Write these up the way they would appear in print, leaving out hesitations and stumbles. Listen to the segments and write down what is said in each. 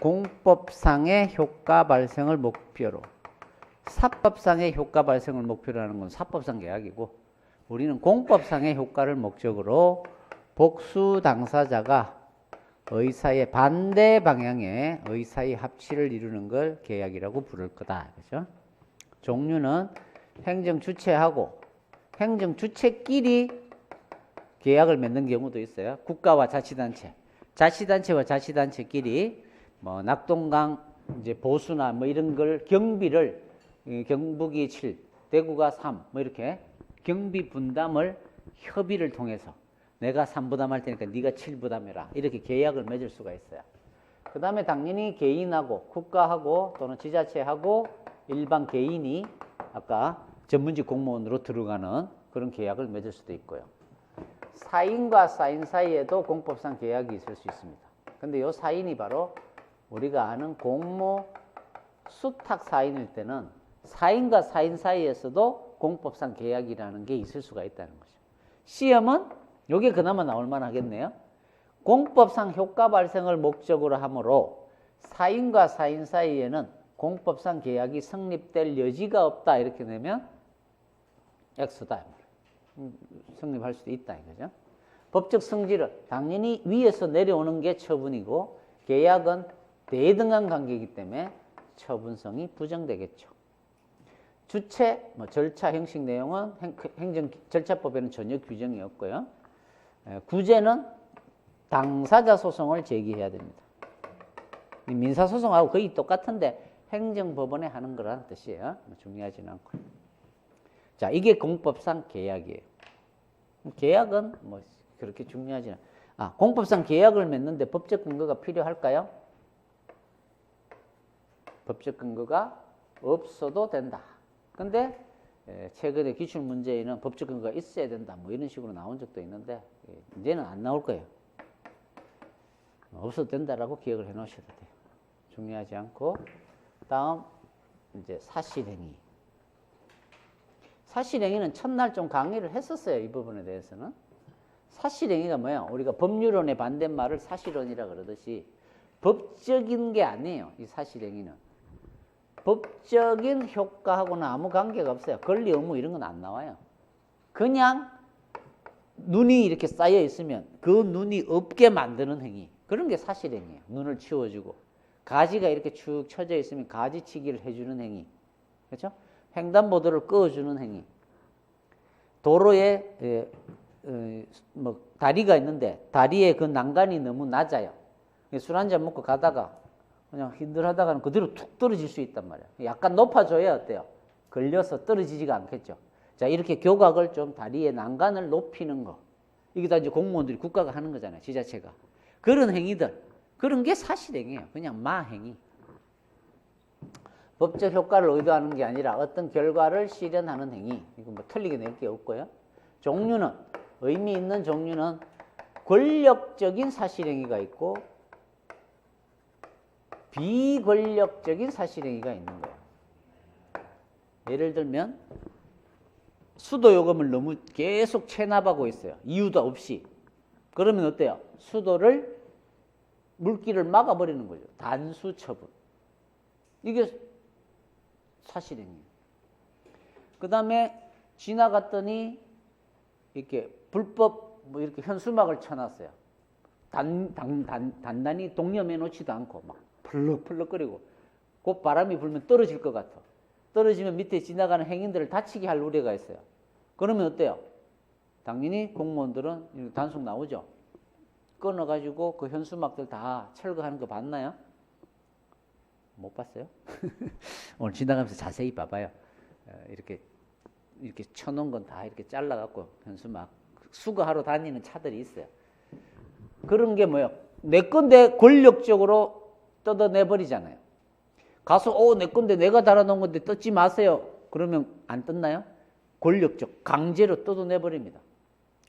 공법상의 효과 발생을 목표로, 사법상의 효과 발생을 목표로 하는 건 사법상 계약이고, 우리는 공법상의 효과를 목적으로 복수 당사자가 의사의 반대 방향의 의사의 합치를 이루는 걸 계약이라고 부를 거다. 그죠? 종류는 행정 주체하고 행정 주체끼리 계약을 맺는 경우도 있어요. 국가와 자치단체, 자치단체와 자치단체끼리 뭐 낙동강 이제 보수나 뭐 이런 걸 경비를 경북이 7, 대구가 3, 뭐 이렇게 경비 분담을 협의를 통해서 내가 3 부담할 테니까 네가 7 부담해라. 이렇게 계약을 맺을 수가 있어요. 그 다음에 당연히 개인하고 국가하고 또는 지자체하고 일반 개인이 아까 전문직 공무원으로 들어가는 그런 계약을 맺을 수도 있고요. 사인과 사인 사이에도 공법상 계약이 있을 수 있습니다. 근데 이 사인이 바로 우리가 아는 공모 수탁 사인일 때는 사인과 사인 사이에서도 공법상 계약이라는 게 있을 수가 있다는 거죠. 시험은 이게 그나마 나올 만하겠네요. 공법상 효과 발생을 목적으로 하므로 사인과 사인 사이에는 공법상 계약이 성립될 여지가 없다. 이렇게 내면 X다. 성립할 수도 있다. 이거죠. 법적 성질은 당연히 위에서 내려오는 게 처분이고 계약은 대등한 관계이기 때문에 처분성이 부정되겠죠. 주체, 절차, 형식 내용은 행정 절차법에는 전혀 규정이 없고요. 구제는 당사자 소송을 제기해야 됩니다. 민사소송하고 거의 똑같은데 행정법원에 하는 거라는 뜻이에요. 중요하지는 않고. 자, 이게 공법상 계약이에요. 계약은 뭐 그렇게 중요하지는 않아요. 공법상 계약을 맺는데 법적 근거가 필요할까요? 법적 근거가 없어도 된다. 근데 최근에 기출문제에는 법적 근거가 있어야 된다. 뭐 이런 식으로 나온 적도 있는데 이제는 안 나올 거예요. 없어도 된다라고 기억을 해 놓으셔도 돼요. 중요하지 않고. 다음 이제 사실행위. 사실행위는 첫날 좀 강의를 했었어요. 이 부분에 대해서는. 사실행위가 뭐야? 우리가 법률론의 반대말을 사실론이라 그러듯이 법적인 게 아니에요. 이 사실행위는. 법적인 효과하고는 아무 관계가 없어요. 권리 의무 이런 건 안 나와요. 그냥 눈이 이렇게 쌓여 있으면 그 눈이 없게 만드는 행위. 그런 게 사실행위예요. 눈을 치워주고. 가지가 이렇게 축 쳐져 있으면 가지치기를 해주는 행위. 그렇죠? 횡단보도를 꺼주는 행위. 도로에 뭐 다리가 있는데 다리에 그 난간이 너무 낮아요. 술 한잔 먹고 가다가 그냥 힘들하다가는 그대로 툭 떨어질 수 있단 말이야. 약간 높아져야 어때요? 걸려서 떨어지지가 않겠죠. 자, 이렇게 교각을 좀 다리의 난간을 높이는 거. 이게 다 이제 공무원들이 국가가 하는 거잖아요. 지자체가. 그런 행위들. 그런 게 사실행위예요. 그냥 마행위. 법적 효과를 의도하는 게 아니라 어떤 결과를 실현하는 행위. 이거 뭐 틀리게 낼 게 없고요. 종류는, 의미 있는 종류는 권력적인 사실행위가 있고 비권력적인 사실행위가 있는 거예요. 예를 들면 수도 요금을 너무 계속 체납하고 있어요. 이유도 없이. 그러면 어때요? 수도를 물길을 막아버리는 거죠. 단수 처분. 이게 사실행위예요. 그 다음에 지나갔더니 이렇게 불법 뭐 이렇게 현수막을 쳐놨어요. 단단히 동념해 놓지도 않고 막 펄럭펄럭거리고 곧 바람이 불면 떨어질 것 같아. 떨어지면 밑에 지나가는 행인들을 다치게 할 우려가 있어요. 그러면 어때요? 당연히 공무원들은 단속 나오죠. 끊어가지고 그 현수막들 다 철거하는 거 봤나요? 못 봤어요? 오늘 지나가면서 자세히 봐봐요. 이렇게 쳐놓은 건 다 이렇게 잘라갖고 현수막 수거하러 다니는 차들이 있어요. 그런 게 뭐예요? 내 건데 권력적으로 뜯어내버리잖아요. 가서 내 건데 내가 달아놓은 건데 뜯지 마세요. 그러면 안 뜯나요? 권력적, 강제로 뜯어내버립니다.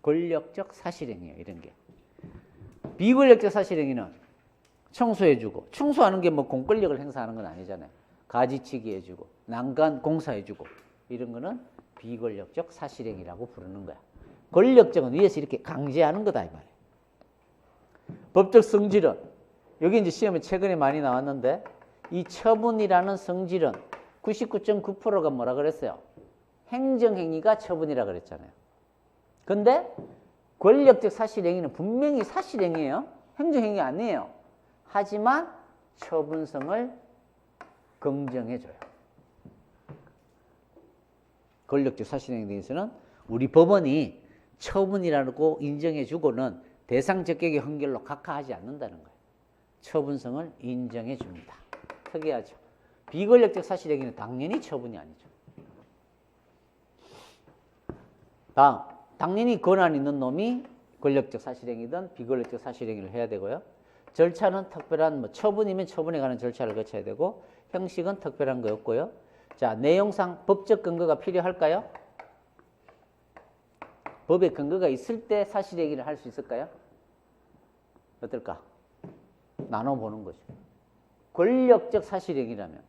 권력적 사실행위예요. 이런 게. 비권력적 사실행위는 청소해주고, 청소하는 게 뭐 공권력을 행사하는 건 아니잖아요. 가지치기 해주고, 난간 공사해주고, 이런 거는 비권력적 사실행위라고 부르는 거야. 권력적은 위에서 이렇게 강제하는 거다 이 말이에요. 법적 성질은 여기 이제 시험에 최근에 많이 나왔는데 이 처분이라는 성질은 99.9%가 뭐라 그랬어요? 행정행위가 처분이라 그랬잖아요. 근데 권력적 사실행위는 분명히 사실행위예요. 행정행위 아니에요. 하지만 처분성을 긍정해줘요. 권력적 사실행위에 대해서는 우리 법원이 처분이라고 인정해주고는 대상 적격의 헌결로 각하하지 않는다는 거예요. 처분성을 인정해줍니다. 특이하죠. 비권력적 사실행위는 당연히 처분이 아니죠. 다음, 당연히 권한 있는 놈이 권력적 사실행위든 비권력적 사실행위를 해야 되고요. 절차는 특별한 처분이면 처분에 관한 절차를 거쳐야 되고 형식은 특별한 거 없고요. 자, 내용상 법적 근거가 필요할까요? 법의 근거가 있을 때 사실행위를 할 수 있을까요? 어떨까? 나눠보는 거죠. 권력적 사실행위라면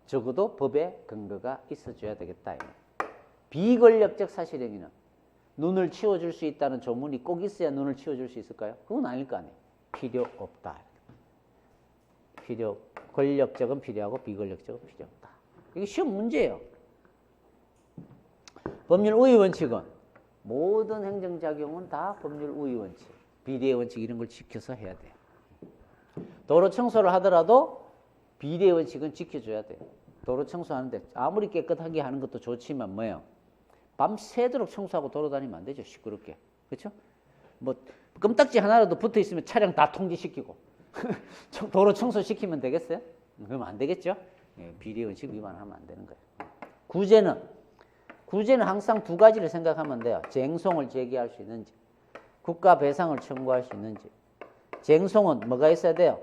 적어도 법의 근거가 있어줘야 되겠다. 비권력적 사실행위는 눈을 치워줄 수 있다는 조문이 꼭 있어야 눈을 치워줄 수 있을까요? 그건 아닐 거 아니에요. 필요 없다. 권력적은 필요하고 비권력적은 필요 없다. 이게 시험 문제예요. 법률 우위 원칙은 모든 행정작용은 다 법률 우위 원칙, 비례 원칙 이런 걸 지켜서 해야 돼요. 도로 청소를 하더라도 비례 원칙은 지켜줘야 돼요. 도로 청소하는데 아무리 깨끗하게 하는 것도 좋지만 뭐예요? 밤새도록 청소하고 돌아다니면 안 되죠. 시끄럽게. 그렇죠? 뭐 껌딱지 하나라도 붙어 있으면 차량 다 통제시키고 도로 청소시키면 되겠어요? 그러면 안 되겠죠? 비례 원칙 위반하면 안 되는 거예요. 구제는 항상 두 가지를 생각하면 돼요. 쟁송을 제기할 수 있는지, 국가 배상을 청구할 수 있는지. 쟁송은 뭐가 있어야 돼요?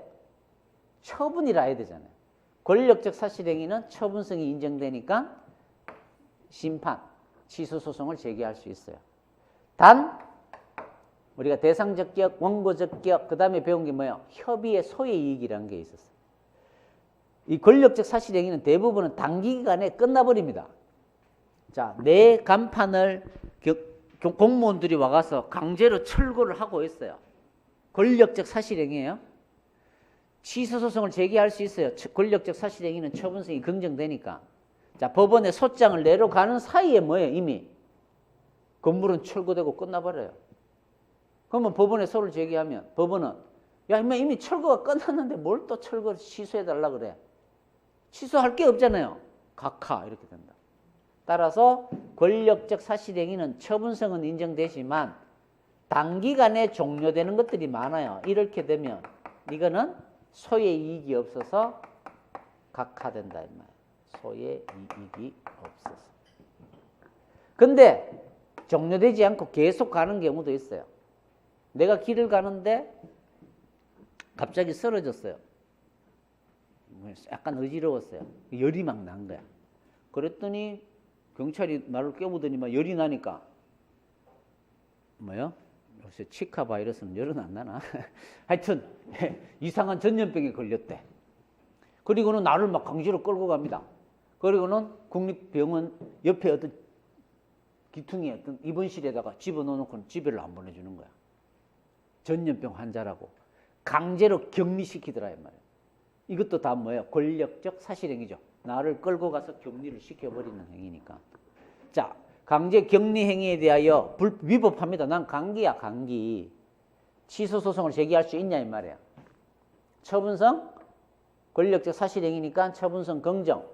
처분이라 해야 되잖아요. 권력적 사실행위는 처분성이 인정되니까 심판, 취소소송을 제기할 수 있어요. 단 우리가 대상적격, 원고적격, 그 다음에 배운 게 뭐예요? 협의의 소외이익이라는 게 있었어요. 이 권력적 사실행위는 대부분은 단기간에 끝나버립니다. 자, 내 간판을 공무원들이 와가서 강제로 철거를 하고 있어요. 권력적 사실행위예요. 취소소송을 제기할 수 있어요. 권력적 사실행위는 처분성이 긍정되니까. 자, 법원에 소장을 내러 가는 사이에 뭐예요? 이미 건물은 철거되고 끝나버려요. 그러면 법원에 소를 제기하면 법원은 야, 이미 철거가 끝났는데 뭘 또 철거를 취소해달라 그래. 취소할 게 없잖아요. 각하 이렇게 된다. 따라서 권력적 사실행위는 처분성은 인정되지만 단기간에 종료되는 것들이 많아요. 이렇게 되면 이거는 소의 이익이 없어서 각하된다. 소의 이익이 없어서. 근데 종료되지 않고 계속 가는 경우도 있어요. 내가 길을 가는데 갑자기 쓰러졌어요. 약간 어지러웠어요. 열이 막 난 거야. 그랬더니 경찰이 나를 깨우더니 막 열이 나니까 뭐요? 요새 치카 바이러스는 열은 안 나나? 하여튼 이상한 전염병에 걸렸대. 그리고는 나를 막 강제로 끌고 갑니다. 그리고는 국립병원 옆에 어떤 기퉁이 어떤 입원실에다가 집어넣어놓고는 집에를 안 보내주는 거야. 전염병 환자라고 강제로 격리시키더라 이 말이야. 이것도 다 뭐예요? 권력적 사실행위죠. 나를 끌고 가서 격리를 시켜버리는 행위니까. 자, 강제 격리 행위에 대하여 위법합니다. 난 강기야, 강기. 취소소송을 제기할 수 있냐 이 말이야. 처분성 권력적 사실행위니까 처분성 긍정.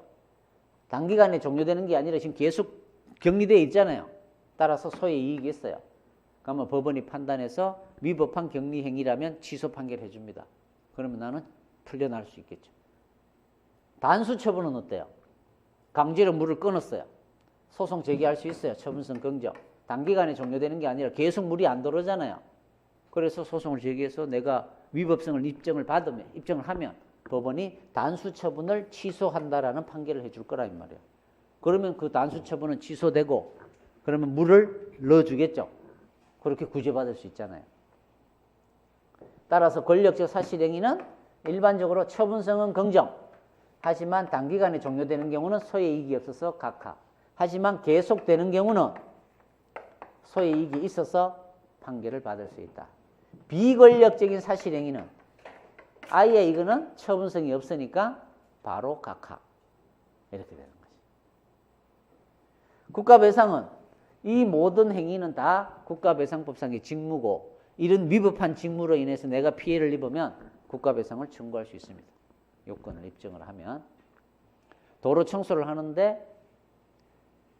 단기간에 종료되는 게 아니라 지금 계속 격리되어 있잖아요. 따라서 소의 이익이 있어요. 그러면 법원이 판단해서 위법한 격리 행위라면 취소 판결해 줍니다. 그러면 나는 풀려날 수 있겠죠. 단수 처분은 어때요? 강제로 물을 끊었어요. 소송 제기할 수 있어요. 처분성 긍정. 단기간에 종료되는 게 아니라 계속 물이 안 들어오잖아요. 그래서 소송을 제기해서 내가 위법성을 입증을 하면 법원이 단수 처분을 취소한다라는 판결을 해줄 거라 이 말이에요. 그러면 그 단수 처분은 취소되고 그러면 물을 넣어주겠죠. 그렇게 구제받을 수 있잖아요. 따라서 권력적 사실행위는 일반적으로 처분성은 긍정. 하지만 단기간에 종료되는 경우는 소의 이익이 없어서 각하. 하지만 계속되는 경우는 소의 이익이 있어서 판결을 받을 수 있다. 비권력적인 사실행위는 아예 이거는 처분성이 없으니까 바로 각하. 이렇게 되는 거지. 국가배상은 이 모든 행위는 다 국가배상법상의 직무고 이런 위법한 직무로 인해서 내가 피해를 입으면 국가배상을 청구할 수 있습니다. 요건을 입증을 하면. 도로 청소를 하는데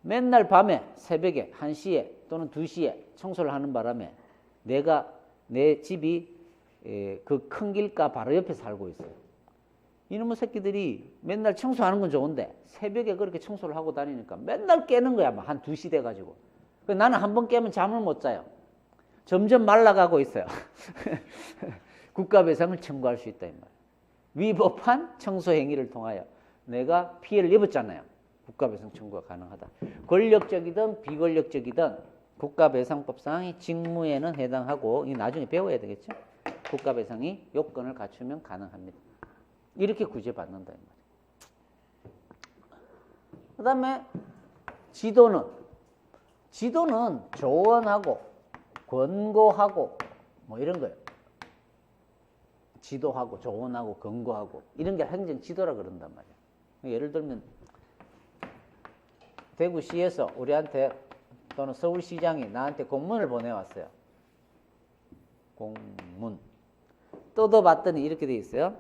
맨날 밤에 새벽에 1시에 또는 2시에 청소를 하는 바람에 내가 내 집이 그 큰 길가 바로 옆에 살고 있어요. 이놈의 새끼들이 맨날 청소하는 건 좋은데 새벽에 그렇게 청소를 하고 다니니까 맨날 깨는 거야. 막 한 2시 돼가지고. 나는 한 번 깨면 잠을 못 자요. 점점 말라가고 있어요. 국가배상을 청구할 수 있다 이 말이에요. 위법한 청소 행위를 통하여 내가 피해를 입었잖아요. 국가배상 청구가 가능하다. 권력적이든 비권력적이든 국가배상법상의 직무에는 해당하고 이 나중에 배워야 되겠죠. 국가배상이 요건을 갖추면 가능합니다. 이렇게 구제받는다 이 말이에요. 그 다음에 지도는 조언하고 권고하고 뭐 이런 거예요. 지도하고 조언하고 권고하고 이런 게 행정지도라 그런단 말이에요. 예를 들면 대구시에서 우리한테 또는 서울시장이 나한테 공문을 보내왔어요. 공문. 뜯어봤더니 이렇게 돼 있어요.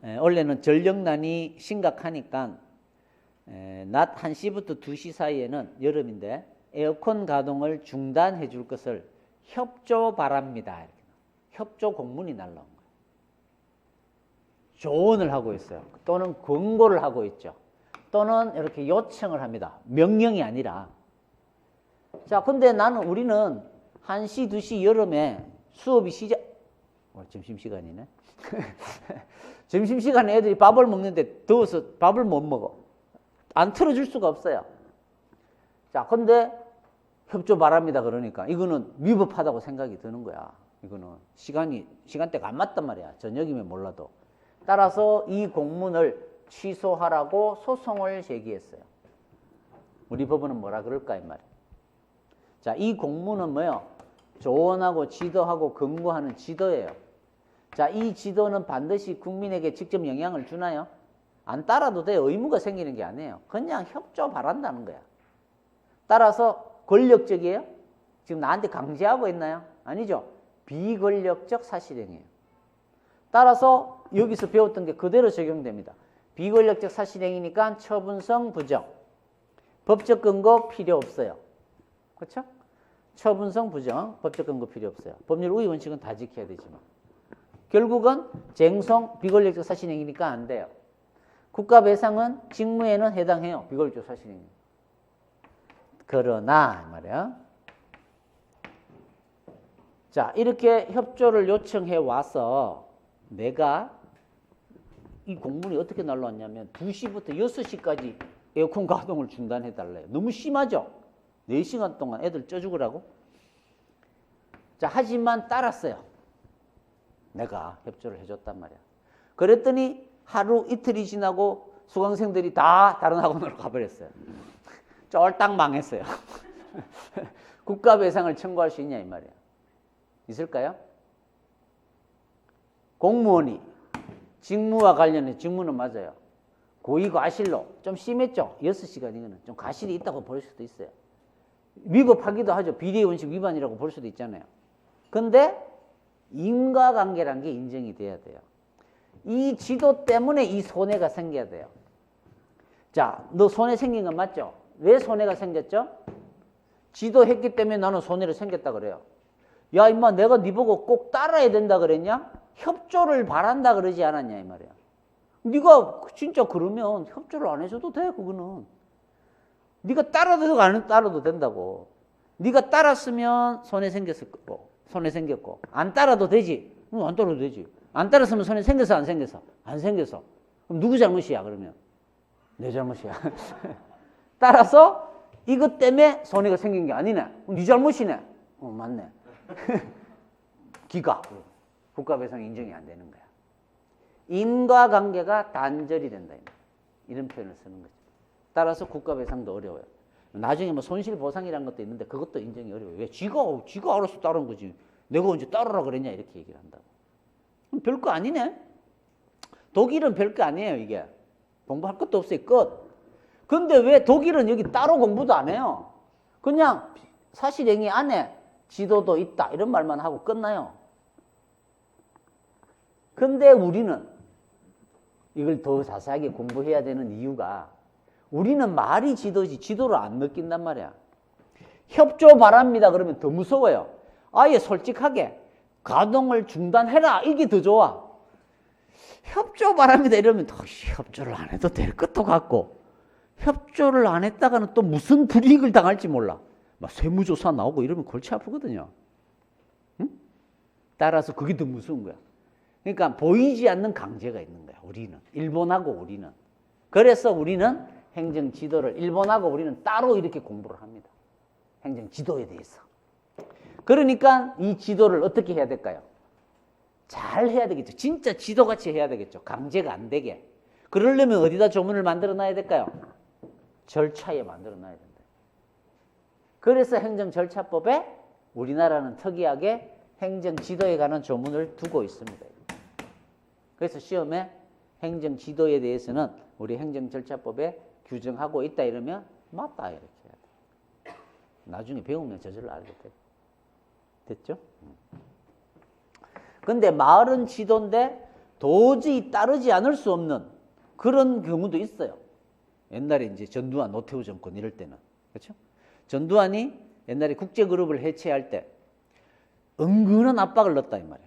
원래는 전력난이 심각하니까 낮 1시부터 2시 사이에는 여름인데 에어컨 가동을 중단해 줄 것을 협조 바랍니다. 이렇게. 협조 공문이 날라온 거예요. 조언을 하고 있어요. 또는 권고를 하고 있죠. 또는 이렇게 요청을 합니다. 명령이 아니라. 자, 근데 우리는 1시, 2시 여름에 수업이 점심시간이네. 점심시간에 애들이 밥을 먹는데 더워서 밥을 못 먹어. 안 틀어줄 수가 없어요. 자, 근데 협조 바랍니다. 그러니까 이거는 위법하다고 생각이 드는 거야. 이거는 시간대가 안 맞단 말이야. 저녁이면 몰라도. 따라서 이 공문을 취소하라고 소송을 제기했어요. 우리 법원은 뭐라 그럴까 이 말이야. 자, 이 공문은 뭐예요? 조언하고 지도하고 권고하는 지도예요. 자, 이 지도는 반드시 국민에게 직접 영향을 주나요? 안 따라도 돼. 의무가 생기는 게 아니에요. 그냥 협조 바란다는 거야. 따라서 권력적이에요? 지금 나한테 강제하고 있나요? 아니죠. 비권력적 사실행위예요. 따라서 여기서 배웠던 게 그대로 적용됩니다. 비권력적 사실행위니까 처분성 부정. 법적 근거 필요 없어요. 그렇죠? 처분성 부정, 법적 근거 필요 없어요. 법률 우위 원칙은 다 지켜야 되지만. 결국은 쟁송, 비권력적 사실행위니까 안 돼요. 국가배상은 직무에는 해당해요. 비권력적 사실행위. 그러나 말이야. 자, 이렇게 협조를 요청해 와서 내가 이 공문이 어떻게 날라왔냐면 2시부터 6시까지 에어컨 가동을 중단해 달래요. 너무 심하죠? 4시간 동안 애들 쪄 죽으라고? 자, 하지만 따랐어요. 내가 협조를 해줬단 말이야. 그랬더니 하루 이틀이 지나고 수강생들이 다 다른 학원으로 가버렸어요. 쫄딱 망했어요. 국가배상을 청구할 수 있냐 이 말이야. 있을까요? 공무원이 직무와 관련해 직무는 맞아요. 고의과실로 좀 심했죠. 6시간이면 좀 과실이 있다고 볼 수도 있어요. 위법하기도 하죠. 비리의 원칙 위반이라고 볼 수도 있잖아요. 근데 인과관계란 게 인정이 돼야 돼요. 이 지도 때문에 이 손해가 생겨야 돼요. 자, 너 손해 생긴 건 맞죠? 왜 손해가 생겼죠? 지도했기 때문에 나는 손해를 생겼다 그래요. 야, 임마, 내가 네 보고 꼭 따라야 된다 그랬냐? 협조를 바란다 그러지 않았냐 이 말이야. 네가 진짜 그러면 협조를 안 해줘도 돼. 그거는 네가 따라도 안 따라도 된다고. 네가 따랐으면 손해 생겼고 안 따라도 되지. 안 따라도 되지. 안 따랐으면 손해 생겼어 안 생겼어? 안 생겼어. 그럼 누구 잘못이야 그러면? 내 잘못이야. 따라서 이것 때문에 손해가 생긴 게 아니네. 네 잘못이네. 맞네. 기각. 국가배상 인정이 안 되는 거야. 인과관계가 단절이 된다. 이런 표현을 쓰는 거죠. 따라서 국가배상도 어려워요. 나중에 뭐 손실보상이라는 것도 있는데 그것도 인정이 어려워요. 왜? 지가 알아서 따른 거지. 내가 언제 따르라 그랬냐 이렇게 얘기를 한다고. 별거 아니네. 독일은 별거 아니에요, 이게. 공부할 것도 없어요, 끝. 근데 왜 독일은 여기 따로 공부도 안 해요? 그냥 사실행위 안에 지도도 있다, 이런 말만 하고 끝나요. 근데 우리는 이걸 더 자세하게 공부해야 되는 이유가 우리는 말이 지도지 지도를 안 느낀단 말이야. 협조 바랍니다 그러면 더 무서워요. 아예 솔직하게 가동을 중단해라, 이게 더 좋아. 협조 바랍니다 이러면 협조를 안 해도 될 것도 같고, 협조를 안 했다가는 또 무슨 불이익을 당할지 몰라. 막 세무조사 나오고 이러면 골치 아프거든요. 응? 따라서 그게 더 무서운 거야. 그러니까 보이지 않는 강제가 있는 거야, 우리는. 일본하고 우리는. 그래서 우리는 행정 지도를, 일본하고 우리는 따로 이렇게 공부를 합니다. 행정 지도에 대해서. 그러니까 이 지도를 어떻게 해야 될까요? 잘 해야 되겠죠. 진짜 지도같이 해야 되겠죠. 강제가 안 되게. 그러려면 어디다 조문을 만들어 놔야 될까요? 절차에 만들어 놔야 된다. 그래서 행정절차법에 우리나라는 특이하게 행정지도에 관한 조문을 두고 있습니다. 그래서 시험에 행정지도에 대해서는 우리 행정절차법에 규정하고 있다 이러면 맞다 이렇게 해야 돼. 나중에 배우면 저절로 알게 돼. 됐죠? 근데 말은 지도인데 도저히 따르지 않을 수 없는 그런 경우도 있어요. 옛날에 이제 전두환, 노태우 정권 이럴 때는. 그렇죠? 전두환이 옛날에 국제그룹을 해체할 때 은근한 압박을 넣었다 이 말이야.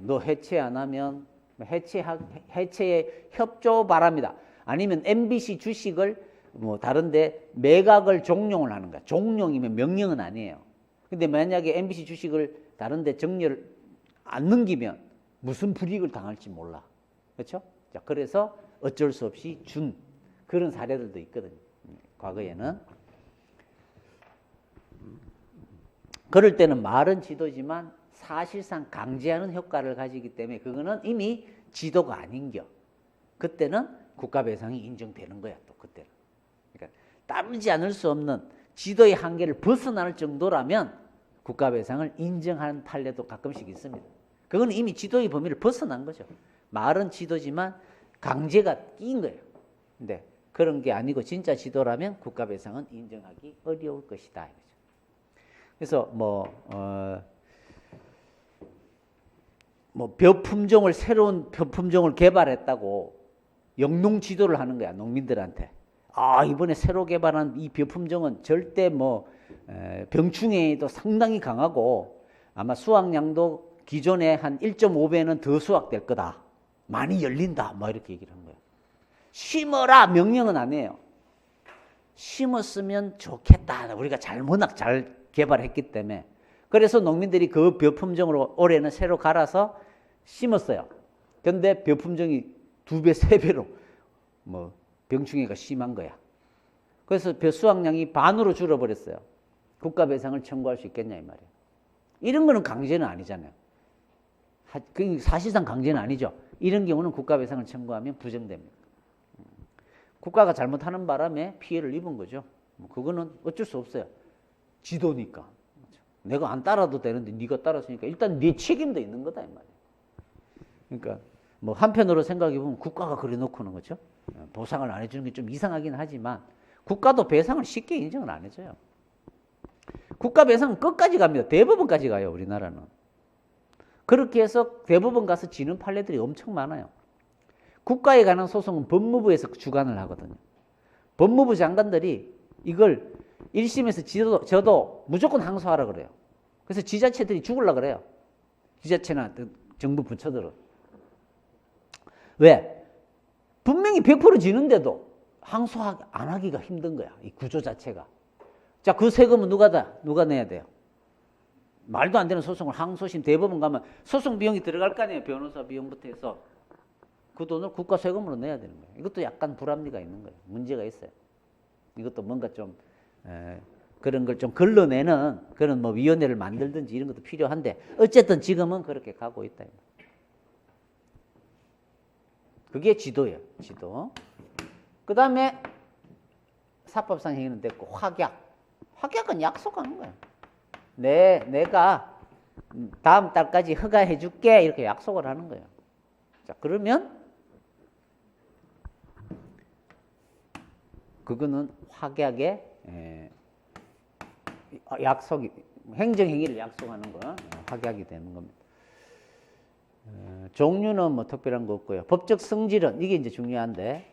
너 해체 안 하면 해체에 협조 바랍니다. 아니면 MBC 주식을 뭐 다른데 매각을 종용을 하는 거야. 종용이면 명령은 아니에요. 근데 만약에 MBC 주식을 다른데 정리를 안 넘기면 무슨 불이익을 당할지 몰라. 그렇죠? 자, 그래서 어쩔 수 없이 준 그런 사례들도 있거든요. 과거에는. 그럴 때는 말은 지도지만 사실상 강제하는 효과를 가지기 때문에 그거는 이미 지도가 아닌겨. 그때는 국가배상이 인정되는 거야, 또 그때는. 그러니까 따르지 않을 수 없는 지도의 한계를 벗어날 정도라면 국가배상을 인정하는 판례도 가끔씩 있습니다. 그건 이미 지도의 범위를 벗어난 거죠. 말은 지도지만 강제가 끼인 거예요. 근데 그런 게 아니고 진짜 지도라면 국가배상은 인정하기 어려울 것이다. 그래서 벼 품종을 새로운 벼 품종을 개발했다고 영농 지도를 하는 거야, 농민들한테. 아, 이번에 새로 개발한 이 벼 품종은 절대 병충해에도 상당히 강하고 아마 수확량도 기존에 한 1.5배는 더 수확될 거다. 많이 열린다. 이렇게 얘기를 한 거예요. 심어라 명령은 안 해요. 심었으면 좋겠다. 우리가 워낙 잘 개발했기 때문에. 그래서 농민들이 그 벼 품종으로 올해는 새로 갈아서 심었어요. 그런데 벼 품종이 2배, 3배로 병충해가 심한 거야. 그래서 벼 수확량이 반으로 줄어버렸어요. 국가배상을 청구할 수 있겠냐 이 말이에요. 이런 거는 강제는 아니잖아요. 사실상 강제는 아니죠. 이런 경우는 국가배상을 청구하면 부정됩니다. 국가가 잘못하는 바람에 피해를 입은 거죠. 그거는 어쩔 수 없어요. 지도니까. 내가 안 따라도 되는데 네가 따랐으니까 일단 네 책임도 있는 거다 이 말이에요. 그러니까 한편으로 생각해 보면 국가가 그래 놓고는 거죠. 보상을 안 해주는 게 좀 이상하긴 하지만 국가도 배상을 쉽게 인정을 안 해줘요. 국가 배상은 끝까지 갑니다. 대법원까지 가요, 우리나라는. 그렇게 해서 대법원 가서 지는 판례들이 엄청 많아요. 국가에 관한 소송은 법무부에서 주관을 하거든요. 법무부 장관들이 이걸 1심에서 져도 무조건 항소하라 그래요. 그래서 지자체들이 죽으려고 그래요. 지자체나 정부 부처들은. 왜? 분명히 100% 지는데도 항소 안 하기가 힘든 거야. 이 구조 자체가. 자, 그 세금은 누가 내야 돼요? 말도 안 되는 소송을 항소심 대법원 가면 소송 비용이 들어갈 거 아니에요. 변호사 비용부터 해서. 그 돈을 국가 세금으로 내야 되는 거예요. 이것도 약간 불합리가 있는 거예요. 문제가 있어요. 이것도 뭔가 좀 그런 걸 좀 걸러내는 그런 위원회를 만들든지 이런 것도 필요한데 어쨌든 지금은 그렇게 가고 있다. 그게 지도예요. 지도. 그 다음에 사법상 행위는 됐고 확약. 확약은 약속하는 거예요. 내가 다음 달까지 허가해 줄게 이렇게 약속을 하는 거예요. 자, 그러면 그거는 확약의 약속이, 행정행위를 약속하는 거 확약이 되는 겁니다. 종류는 뭐 특별한 거 없고요. 법적 성질은, 이게 이제 중요한데,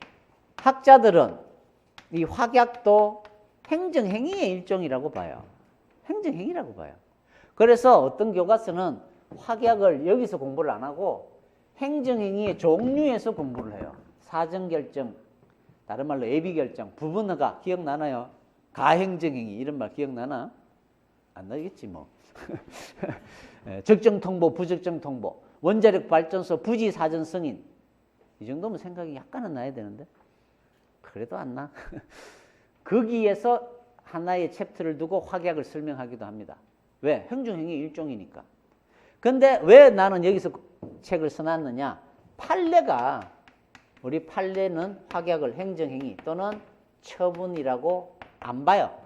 학자들은 이 확약도 행정행위의 일종이라고 봐요. 행정행위라고 봐요. 그래서 어떤 교과서는 확약을 여기서 공부를 안 하고 행정행위의 종류에서 공부를 해요. 사정결정, 다른 말로 예비결정, 부분허가 기억나나요? 가행정행위 이런 말 기억나나? 안 나겠지 뭐. 적정통보, 부적정통보, 원자력 발전소 부지 사전 승인, 이 정도면 생각이 약간은 나야 되는데 그래도 안 나. 거기에서 하나의 챕터를 두고 확약을 설명하기도 합니다. 왜? 행정행위 일종이니까. 근데 왜 나는 여기서 책을 써놨느냐? 판례가, 우리 판례는 확약을 행정행위 또는 처분이라고 안 봐요.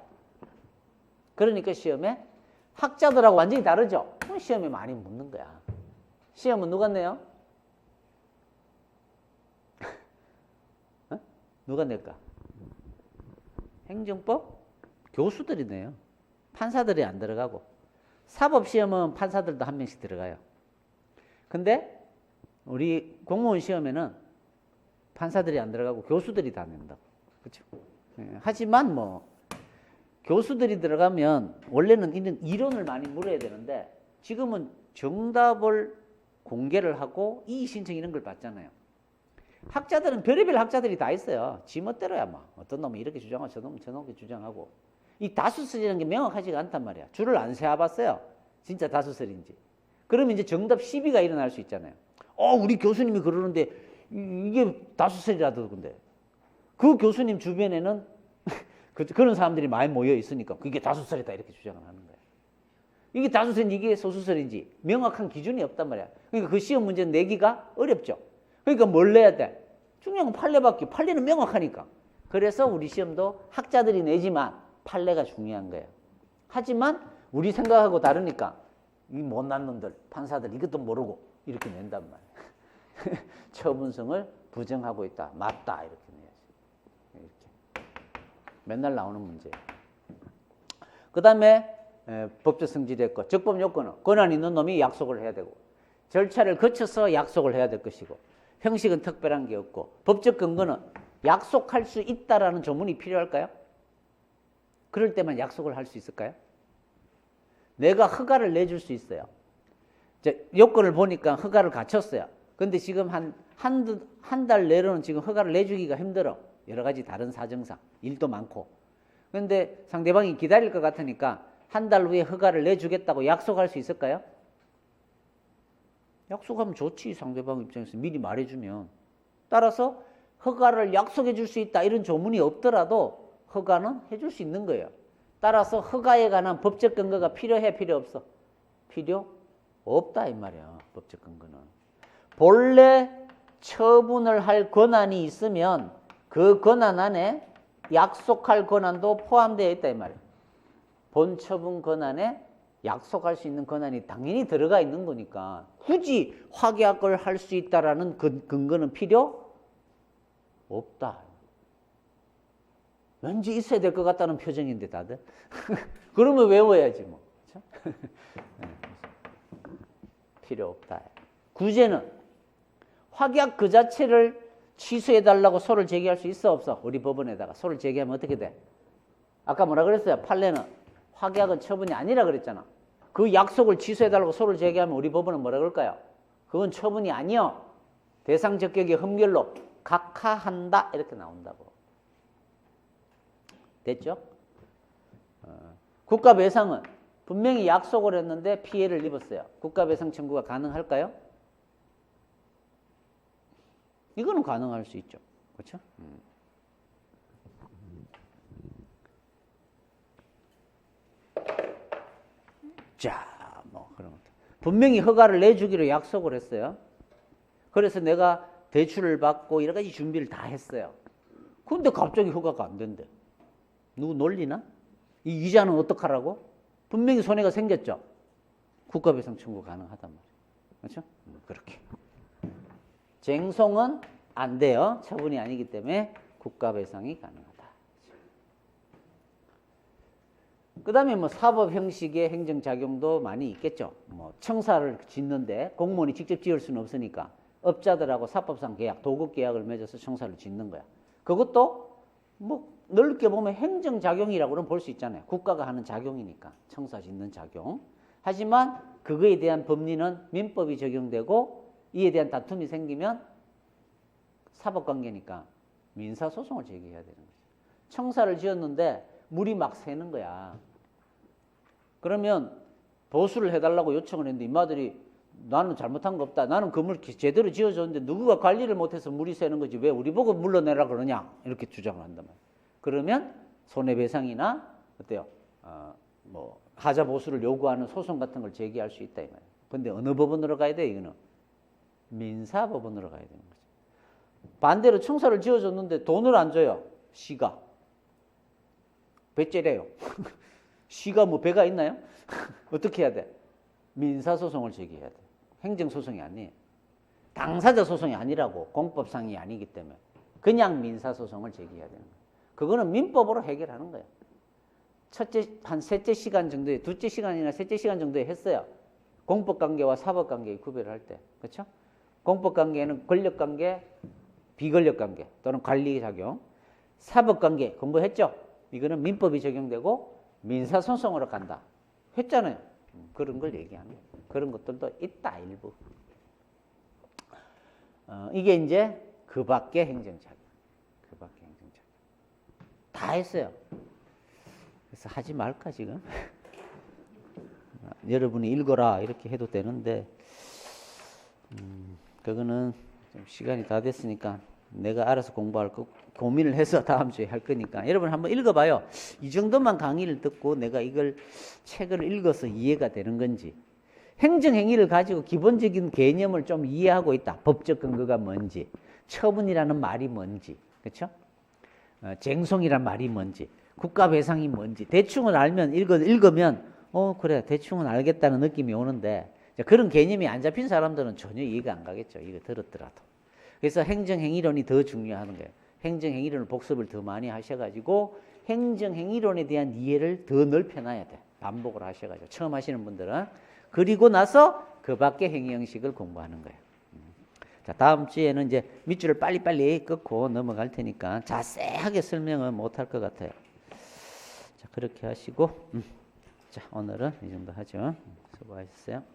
그러니까 시험에 학자들하고 완전히 다르죠? 시험에 많이 묻는 거야. 시험은 누가 내요? 누가 낼까? 행정법? 교수들이 내요. 판사들이 안 들어가고. 사법시험은 판사들도 한 명씩 들어가요. 근데 우리 공무원 시험에는 판사들이 안 들어가고 교수들이 다 낸다고. 그렇죠? 하지만 뭐 교수들이 들어가면 원래는 이런 이론을 많이 물어야 되는데 지금은 정답을 공개를 하고 이의 신청 이런 걸 받잖아요. 학자들은 별의별 학자들이 다 있어요. 지멋대로야 뭐. 어떤 놈은 이렇게 주장하고 저놈은 저렇게 주장하고. 이 다수설이라는 게 명확하지가 않단 말이야. 줄을 안 세어봤어요. 진짜 다수설인지. 그러면 이제 정답 시비가 일어날 수 있잖아요. 우리 교수님이 그러는데 이게 다수설이라던데. 그 교수님 주변에는 그런 사람들이 많이 모여 있으니까 그게 다수설이다 이렇게 주장을 하는 거예요. 이게 다수설인지 이게 소수설인지 명확한 기준이 없단 말이야. 그러니까 그 시험 문제 내기가 어렵죠. 그러니까 뭘 내야 돼? 중요한 건 판례밖에. 판례는 명확하니까. 그래서 우리 시험도 학자들이 내지만 판례가 중요한 거예요. 하지만 우리 생각하고 다르니까 이 못난 놈들, 판사들 이것도 모르고 이렇게 낸단 말이에요. 처분성을 부정하고 있다. 맞다. 이렇게 내야지. 이렇게. 맨날 나오는 문제예요. 그 다음에 법적 성질의 것, 적법 요건은 권한 있는 놈이 약속을 해야 되고 절차를 거쳐서 약속을 해야 될 것이고 형식은 특별한 게 없고 법적 근거는 약속할 수 있다라는 조문이 필요할까요? 그럴 때만 약속을 할 수 있을까요? 내가 허가를 내줄 수 있어요. 요건을 보니까 허가를 갖췄어요. 근데 지금 한 달 내로는 지금 허가를 내주기가 힘들어. 여러 가지 다른 사정상 일도 많고. 근데 상대방이 기다릴 것 같으니까 한 달 후에 허가를 내주겠다고 약속할 수 있을까요? 약속하면 좋지. 상대방 입장에서 미리 말해주면. 따라서 허가를 약속해 줄 수 있다 이런 조문이 없더라도 허가는 해줄 수 있는 거예요. 따라서 허가에 관한 법적 근거가 필요해? 필요 없어? 필요 없다 이 말이야. 법적 근거는. 본래 처분을 할 권한이 있으면 그 권한 안에 약속할 권한도 포함되어 있다 이 말이야. 본 처분 권한에 약속할 수 있는 권한이 당연히 들어가 있는 거니까 굳이 확약을 할 수 있다라는 근거는 필요 없다. 왠지 있어야 될 것 같다는 표정인데 다들. 그러면 외워야지 뭐. 그렇죠? 필요 없다. 구제는 확약 그 자체를 취소해달라고 소를 제기할 수 있어 없어? 우리 법원에다가 소를 제기하면 어떻게 돼? 아까 뭐라 그랬어요? 판례는 확약은 처분이 아니라 그랬잖아. 그 약속을 취소해달라고 소를 제기하면 우리 법원은 뭐라 그럴까요? 그건 처분이 아니여. 대상 적격의 흠결로 각하한다 이렇게 나온다고. 됐죠? 국가배상은 분명히 약속을 했는데 피해를 입었어요. 국가배상 청구가 가능할까요? 이거는 가능할 수 있죠. 그렇죠? 자, 뭐 그런 것들. 분명히 허가를 내주기로 약속을 했어요. 그래서 내가 대출을 받고 여러 가지 준비를 다 했어요. 근데 갑자기 허가가 안 된대. 누구 놀리나? 이 이자는 어떡하라고? 분명히 손해가 생겼죠. 국가배상 청구 가능하단 말이에요. 그렇죠? 그렇게. 쟁송은 안 돼요. 처분이 아니기 때문에 국가배상이 가능하다. 그 다음에 뭐 사법 형식의 행정작용도 많이 있겠죠. 뭐 청사를 짓는데 공무원이 직접 지을 수는 없으니까 업자들하고 사법상 계약, 도급 계약을 맺어서 청사를 짓는 거야. 그것도 뭐 넓게 보면 행정작용이라고는 볼 수 있잖아요. 국가가 하는 작용이니까 청사 짓는 작용. 하지만 그거에 대한 법리는 민법이 적용되고 이에 대한 다툼이 생기면 사법관계니까 민사소송을 제기해야 되는 거죠. 청사를 지었는데 물이 막 새는 거야. 그러면 보수를 해달라고 요청을 했는데 이마들이 나는 잘못한 거 없다. 나는 건물 제대로 지어줬는데 누구가 관리를 못해서 물이 새는 거지 왜 우리 보고 물러내라 그러냐 이렇게 주장을 한단 말이에요. 그러면 손해배상이나 어때요? 뭐 하자 보수를 요구하는 소송 같은 걸 제기할 수 있다 이 말이에요. 근데 어느 법원으로 가야 돼? 이거는 민사법원으로 가야 되는 거죠. 반대로 청사를 지어줬는데 돈을 안 줘요. 시가 배째래요. 시가 뭐 배가 있나요? 어떻게 해야 돼? 민사소송을 제기해야 돼. 행정소송이 아니에요. 당사자 소송이 아니라고. 공법상이 아니기 때문에 그냥 민사소송을 제기해야 되는 거예요. 그거는 민법으로 해결하는 거예요. 첫째 한 셋째 시간 정도에 둘째 시간이나 셋째 시간 정도에 했어요. 공법관계와 사법관계의 구별을 할 때. 그렇죠? 공법관계는 권력관계, 비권력관계 또는 관리작용. 사법관계 공부했죠? 이거는 민법이 적용되고 민사소송으로 간다. 했잖아요. 그런 걸 얘기하는 거예요. 그런 것들도 있다 일부. 이게 이제 그 밖의 행정작용. 그 밖의 행정작용. 다 했어요. 그래서 하지 말까 지금? 여러분이 읽어라 이렇게 해도 되는데 그거는 좀 시간이 다 됐으니까 내가 알아서 공부할 거 고민을 해서 다음 주에 할 거니까 여러분 한번 읽어봐요. 이 정도만 강의를 듣고 내가 이걸 책을 읽어서 이해가 되는 건지 행정행위를 가지고 기본적인 개념을 좀 이해하고 있다. 법적 근거가 뭔지 처분이라는 말이 뭔지 그렇죠? 쟁송이란 말이 뭔지 국가배상이 뭔지 대충은 알면 읽으면 그래 대충은 알겠다는 느낌이 오는데 그런 개념이 안 잡힌 사람들은 전혀 이해가 안 가겠죠. 이거 들었더라도. 그래서 행정행위론이 더 중요한 거예요. 행정행위론을 복습을 더 많이 하셔가지고 행정행위론에 대한 이해를 더 넓혀놔야 돼. 반복을 하셔가지고 처음 하시는 분들은. 그리고 나서 그 밖의 행위 형식을 공부하는 거예요. 자, 다음 주에는 이제 밑줄을 빨리빨리 끊고 넘어갈 테니까 자세하게 설명은 못할 것 같아요. 자, 그렇게 하시고 자, 오늘은 이 정도 하죠. 수고하셨어요.